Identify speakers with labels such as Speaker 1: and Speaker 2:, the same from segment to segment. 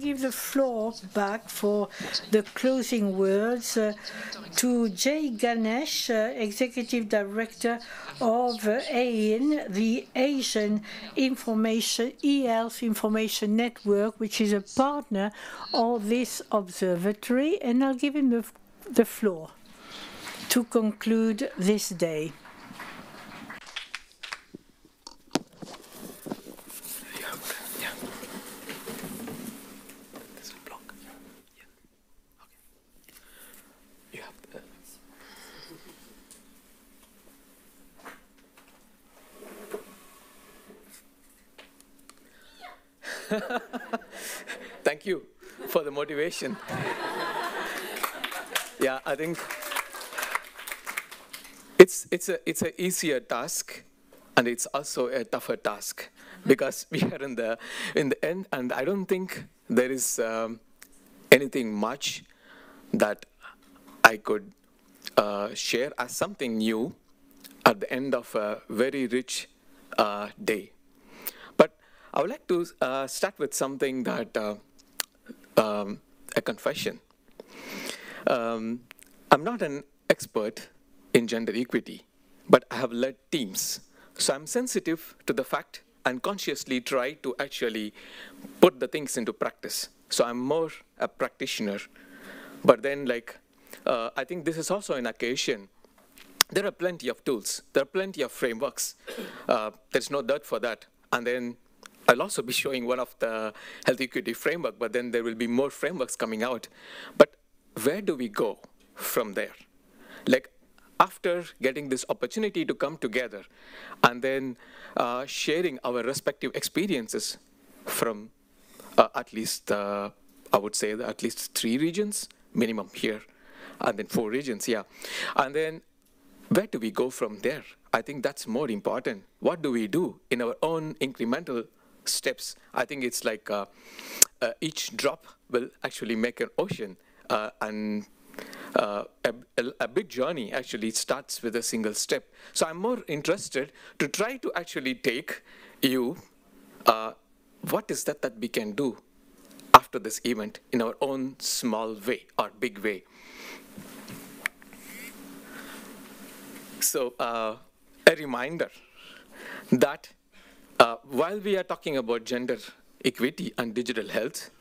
Speaker 1: give the floor back for the closing words to Ganesh, Executive Director of AeHIN, the Asian eHealth Information Network, which is a partner of this observatory, and I'll give him the floor to conclude this day.
Speaker 2: Thank you for the motivation. Yeah, I think it's an easier task, and it's also a tougher task because we are in the end, and I don't think there is anything much that I could share as something new at the end of a very rich day. But I would like to start with something that a confession. I'm not an expert in gender equity, but I have led teams. So I'm sensitive to the fact and consciously try to actually put the things into practice. So I'm more a practitioner. But then, I think this is also an occasion. There are plenty of tools. There are plenty of frameworks. There's no doubt for that. And then I'll also be showing one of the health equity framework, but then there will be more frameworks coming out. But where do we go from there? After getting this opportunity to come together and then sharing our respective experiences from at least, I would say, at least 3 regions, minimum here, and then 4 regions, yeah. And then where do we go from there? I think that's more important. What do we do in our own incremental steps? I think it's like each drop will actually make an ocean, and a big journey actually starts with a single step. So I'm more interested to try to actually take you, what is that we can do after this event in our own small way or big way. So a reminder that while we are talking about gender equity and digital health,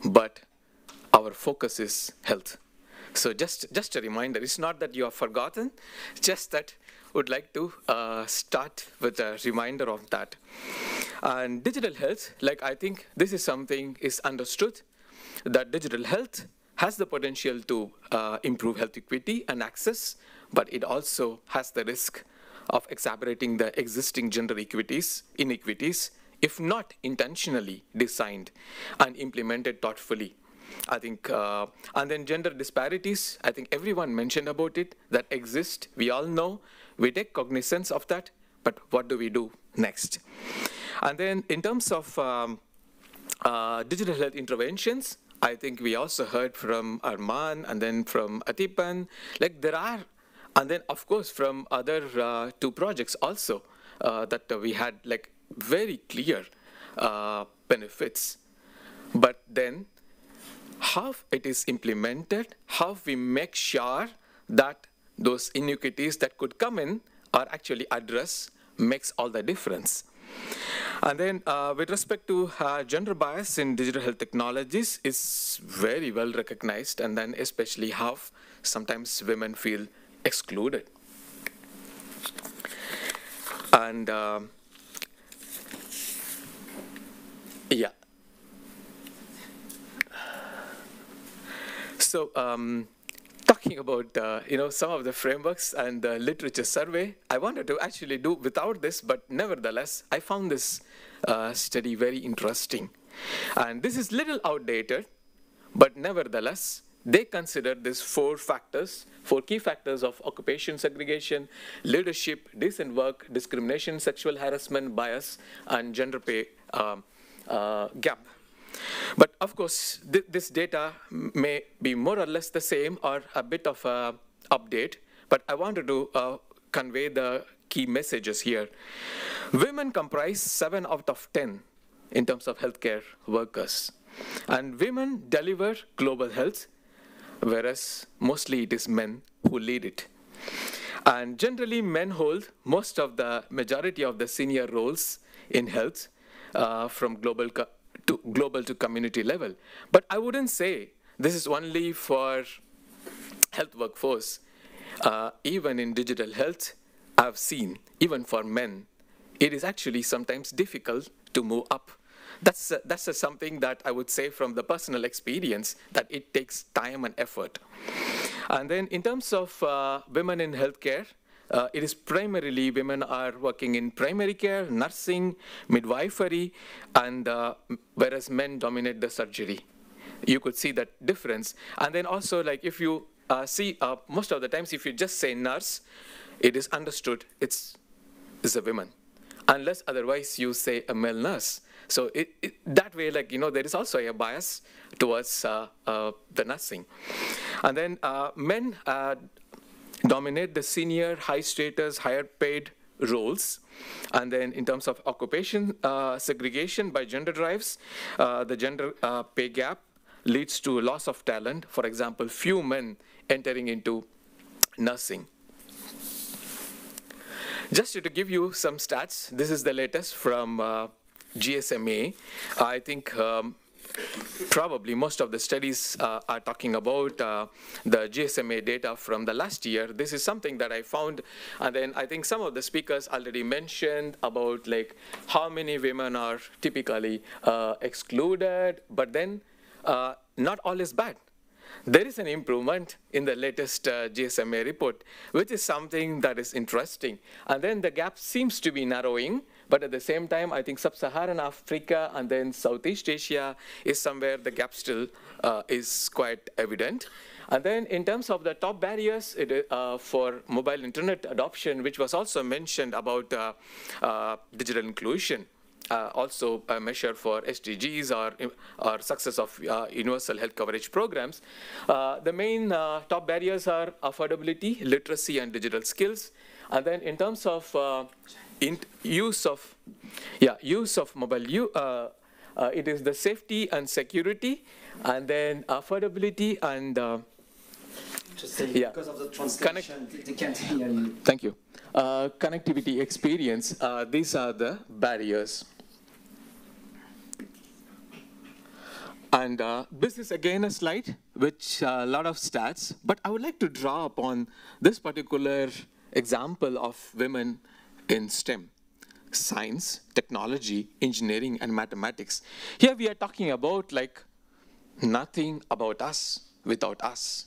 Speaker 2: but our focus is health. So just a reminder, it's not that you have forgotten, just that would like to start with a reminder of that. And digital health, I think this is something is understood, that digital health has the potential to improve health equity and access, but it also has the risk of exacerbating the existing gender inequities, if not intentionally designed and implemented thoughtfully. I think, and then gender disparities, I think everyone mentioned about it, that exist. We all know, we take cognizance of that, but what do we do next? And then in terms of digital health interventions, I think we also heard from Arman and then from Atipan, there are, and then of course from other 2 projects also that we had very clear benefits. But then how it is implemented, how we make sure that those inequities that could come in are actually addressed makes all the difference. And then with respect to gender bias in digital health technologies is very well recognized, and then especially how sometimes women feel excluded. And yeah. So talking about some of the frameworks and the literature survey, I wanted to actually do without this, but nevertheless, I found this study very interesting. And this is little outdated, but nevertheless, they consider these 4 key factors of occupation segregation, leadership, decent work, discrimination, sexual harassment, bias, and gender pay gap. But of course, this data may be more or less the same or a bit of an update, but I wanted to convey the key messages here. Women comprise 7 out of 10 in terms of healthcare workers. And women deliver global health, whereas mostly it is men who lead it. And generally, men hold most of the majority of the senior roles in health from global to community level. But I wouldn't say this is only for health workforce. Even in digital health, I've seen, even for men, it is actually sometimes difficult to move up. That's something that I would say from the personal experience, that it takes time and effort. And then in terms of women in healthcare, it is primarily women are working in primary care, nursing, midwifery, and whereas men dominate the surgery. You could see that difference. And then also, like, if you see, most of the times if you just say nurse, it is understood it's a woman, unless otherwise you say a male nurse. So that way, like, there is also a bias towards the nursing. And then men dominate the senior, high status, higher paid roles. And then in terms of occupation segregation by gender drives, the gender pay gap leads to loss of talent. For example, few men entering into nursing. Just to give you some stats, this is the latest from GSMA. I think probably most of the studies are talking about the GSMA data from the last year. This is something that I found, and then I think some of the speakers already mentioned about like how many women are typically excluded, but then not all is bad. There is an improvement in the latest GSMA report, which is something that is interesting. And then the gap seems to be narrowing, but at the same time, I think Sub-Saharan Africa and then Southeast Asia is somewhere the gap still is quite evident. And then in terms of the top barriers for mobile internet adoption, which was also mentioned about digital inclusion, also a measure for SDGs or success of universal health coverage programs. The main top barriers are affordability, literacy, and digital skills. And then in terms of use of mobile, it is the safety and security, and then affordability and
Speaker 3: just say, because of the translation, they can't hear you.
Speaker 2: Thank you. Connectivity experience, these are the barriers. And this is again a slide which a lot of stats, but I would like to draw upon this particular example of women in STEM, science, technology, engineering, and mathematics. Here we are talking about like nothing about us without us.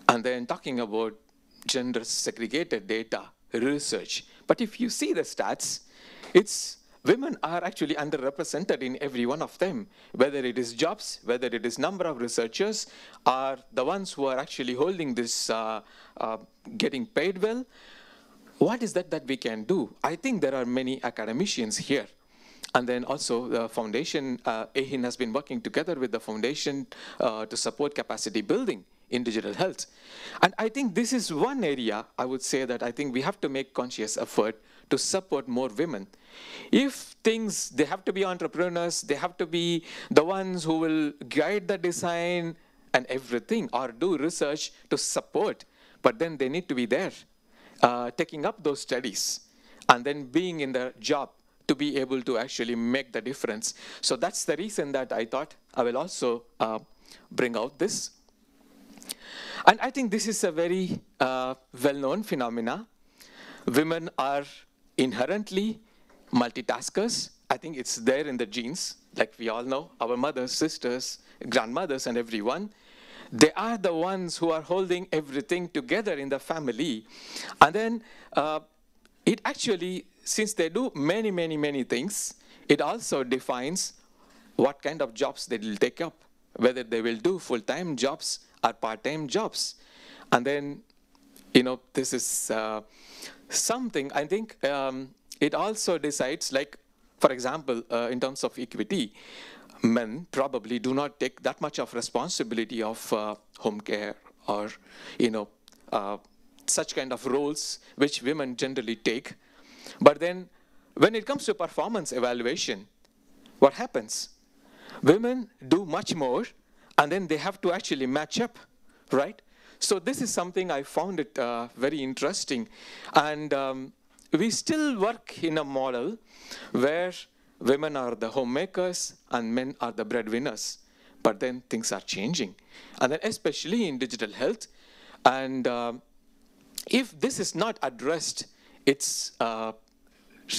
Speaker 2: And then talking about gender segregated data, research. But if you see the stats, women are actually underrepresented in every one of them, whether it is jobs, whether it is number of researchers, are the ones who are actually holding this, getting paid well. What is that we can do? I think there are many academicians here. And then also the foundation, AeHIN has been working together with the foundation to support capacity building in digital health. And I think this is one area I would say that I think we have to make conscious effort to support more women. If they have to be entrepreneurs, they have to be the ones who will guide the design and everything, or do research to support, but then they need to be there, taking up those studies, and then being in the job to be able to actually make the difference. So that's the reason that I thought I will also bring out this. And I think this is a very well-known phenomena. Women are inherently multitaskers. I think it's there in the genes, like we all know, our mothers, sisters, grandmothers, and everyone. They are the ones who are holding everything together in the family. And then it actually, since they do many, many, many things, it also defines what kind of jobs they will take up, whether they will do full-time jobs or part-time jobs. And then, this is something, I think it also decides, like, for example, in terms of equity, men probably do not take that much of responsibility of home care or, such kind of roles which women generally take. But then when it comes to performance evaluation, what happens? women do much more, and then they have to actually match up, right? So this is something I found it very interesting. And we still work in a model where women are the homemakers and men are the breadwinners. But then things are changing. And then especially in digital health. And if this is not addressed, it's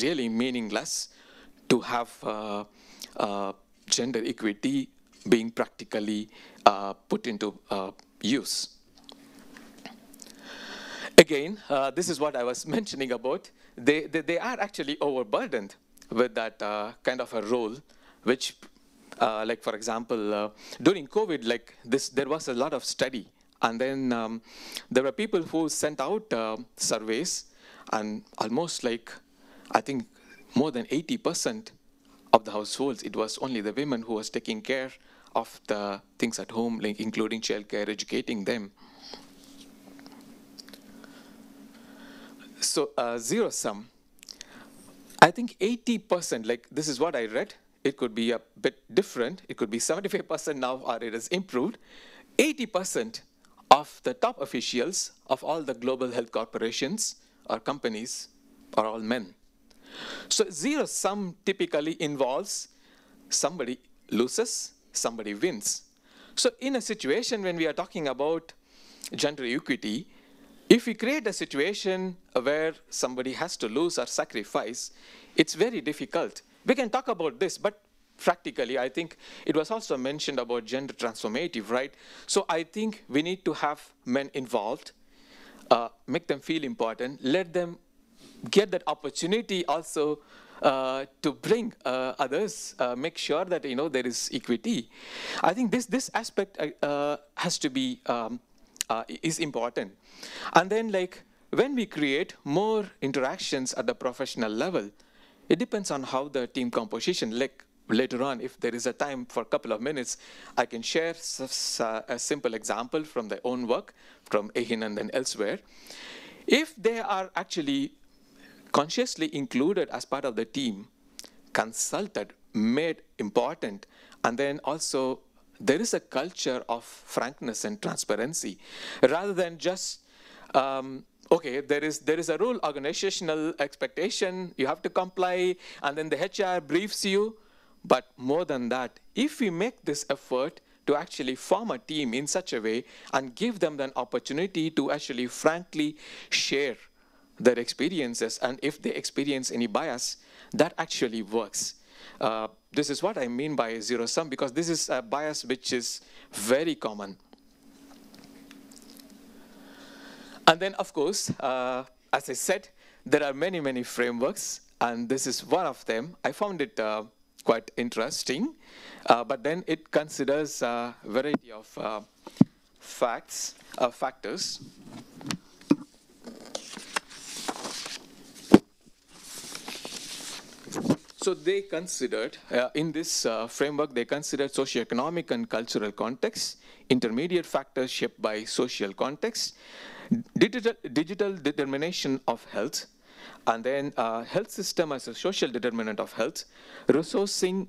Speaker 2: really meaningless to have gender equity being practically put into use. Again, this is what I was mentioning about. They are actually overburdened with that kind of a role, which, like for example, during COVID, like this, there was a lot of study. And then there were people who sent out surveys, and almost like, I think, more than 80% of the households, it was only the women who was taking care of the things at home, like including childcare, educating them. So zero sum, I think 80%, like this is what I read, it could be a bit different. It could be 75% now, or it has improved. 80% of the top officials of all the global health corporations or companies are all men. So zero sum typically involves somebody loses, somebody wins. So in a situation when we are talking about gender equity, if we create a situation where somebody has to lose or sacrifice, it's very difficult. We can talk about this, but practically, I think it was also mentioned about gender transformative, right? So I think we need to have men involved, make them feel important, let them get that opportunity also to bring others, make sure that there is equity. I think this aspect has to be is important. And then, like, when we create more interactions at the professional level, it depends on how the team composition, like later on, if there is a time for a couple of minutes, I can share a simple example from their own work, from AeHIN and then elsewhere. If they are actually consciously included as part of the team, consulted, made important, and then also there is a culture of frankness and transparency, rather than just, okay, there is a rule, organizational expectation, you have to comply, and then the HR briefs you. But more than that, if we make this effort to actually form a team in such a way and give them an opportunity to actually frankly share their experiences, and if they experience any bias, that actually works. This is what I mean by zero sum, because this is a bias which is very common. And then, of course, as I said, there are many, many frameworks, and this is one of them. I found it quite interesting, but then it considers a variety of factors. So they considered, in this framework, they considered socioeconomic and cultural context, intermediate factors shaped by social context, digital determination of health, and then health system as a social determinant of health, resourcing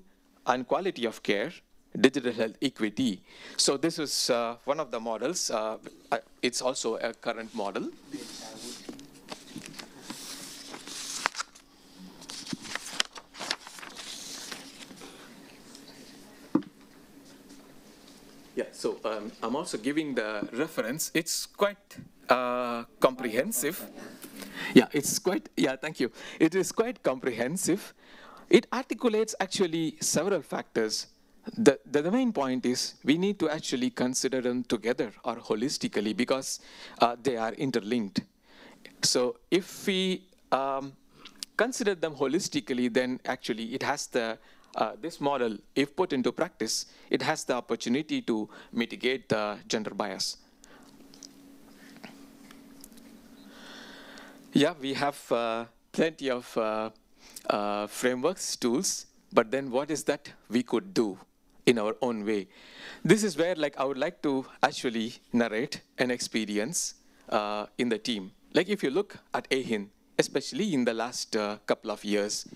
Speaker 2: and quality of care, digital health equity. So this is one of the models. It's also a current model. Yeah, so I'm also giving the reference. It's quite comprehensive. Yeah, it's quite, yeah, thank you. It is quite comprehensive. It articulates actually several factors. The main point is we need to actually consider them together or holistically, because they are interlinked. So if we consider them holistically, then actually it has the this model, if put into practice, it has the opportunity to mitigate the gender bias. Yeah, we have plenty of frameworks, tools, but then what is that we could do in our own way? This is where, like, I would like to actually narrate an experience in the team. Like, if you look at AeHIN, especially in the last couple of years,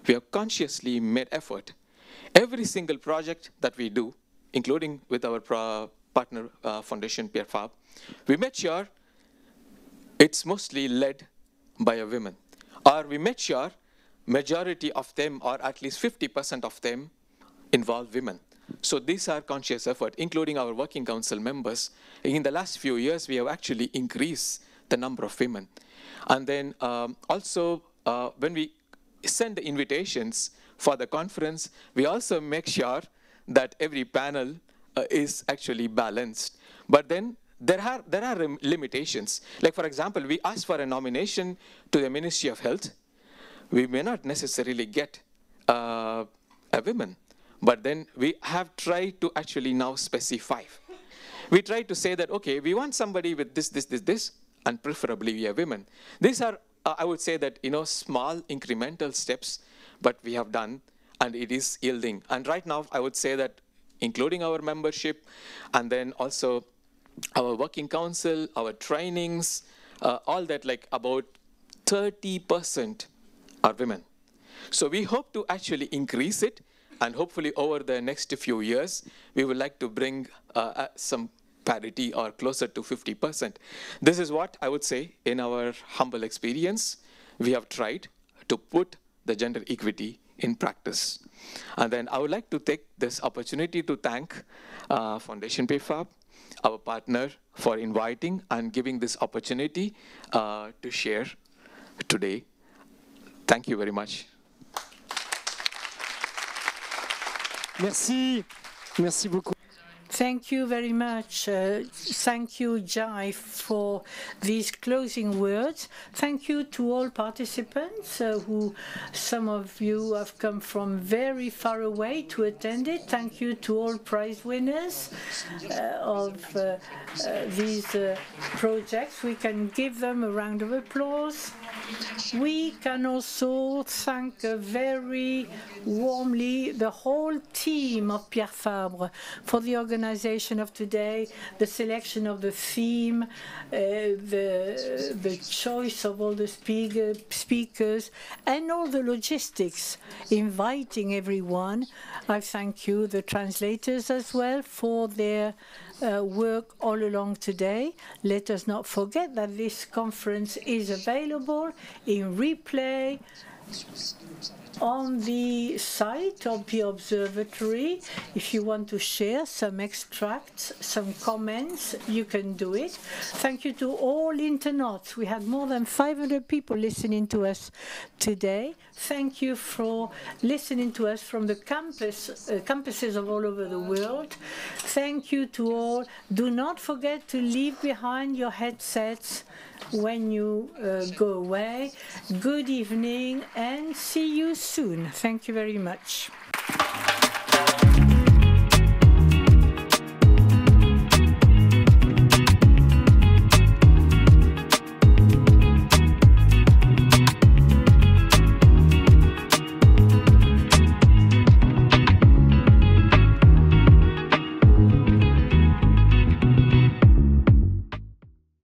Speaker 2: we have consciously made effort every single project that we do, including with our partner foundation, PFAB, we made sure it's mostly led by a woman. Or we made sure majority of them, or at least 50% of them, involve women. So these are conscious effort, including our working council members. In the last few years, we have actually increased the number of women. And then also, when we send the invitations for the conference, we also make sure that every panel is actually balanced. But then there are limitations. Like, for example, we ask for a nomination to the Ministry of Health. We may not necessarily get a woman. But then we have tried to actually now specify. We try to say that, okay, we want somebody with this, and preferably we are women. These are, I would say that, small incremental steps, but we have done, and it is yielding. And right now, I would say that, including our membership, and then also our working council, our trainings, all that, like about 30% are women. So we hope to actually increase it. And hopefully over the next few years, we would like to bring some parity or closer to 50%. This is what I would say in our humble experience. We have tried to put the gender equity in practice. And then I would like to take this opportunity to thank Foundation PFAB, our partner, for inviting and giving this opportunity to share today. Thank you very much.
Speaker 4: Merci. Merci beaucoup.
Speaker 1: Thank you very much. Thank you, Jai, for these closing words. Thank you to all participants who, some of you have come from very far away to attend it. Thank you to all prize winners of these projects. We can give them a round of applause. We can also thank very warmly the whole team of Pierre Fabre for the organization of today, the selection of the theme, the choice of all the speakers, and all the logistics, inviting everyone. I thank you, the translators as well, for their work all along today. Let us not forget that this conference is available in replay on the site of the observatory. If you want to share some extracts, some comments, you can do it. Thank you to all internauts. We had more than 500 people listening to us today. Thank you for listening to us from the campuses of all over the world. Thank you to all. Do not forget to leave behind your headsets when you go away. Good evening and see you soon. Thank you very much.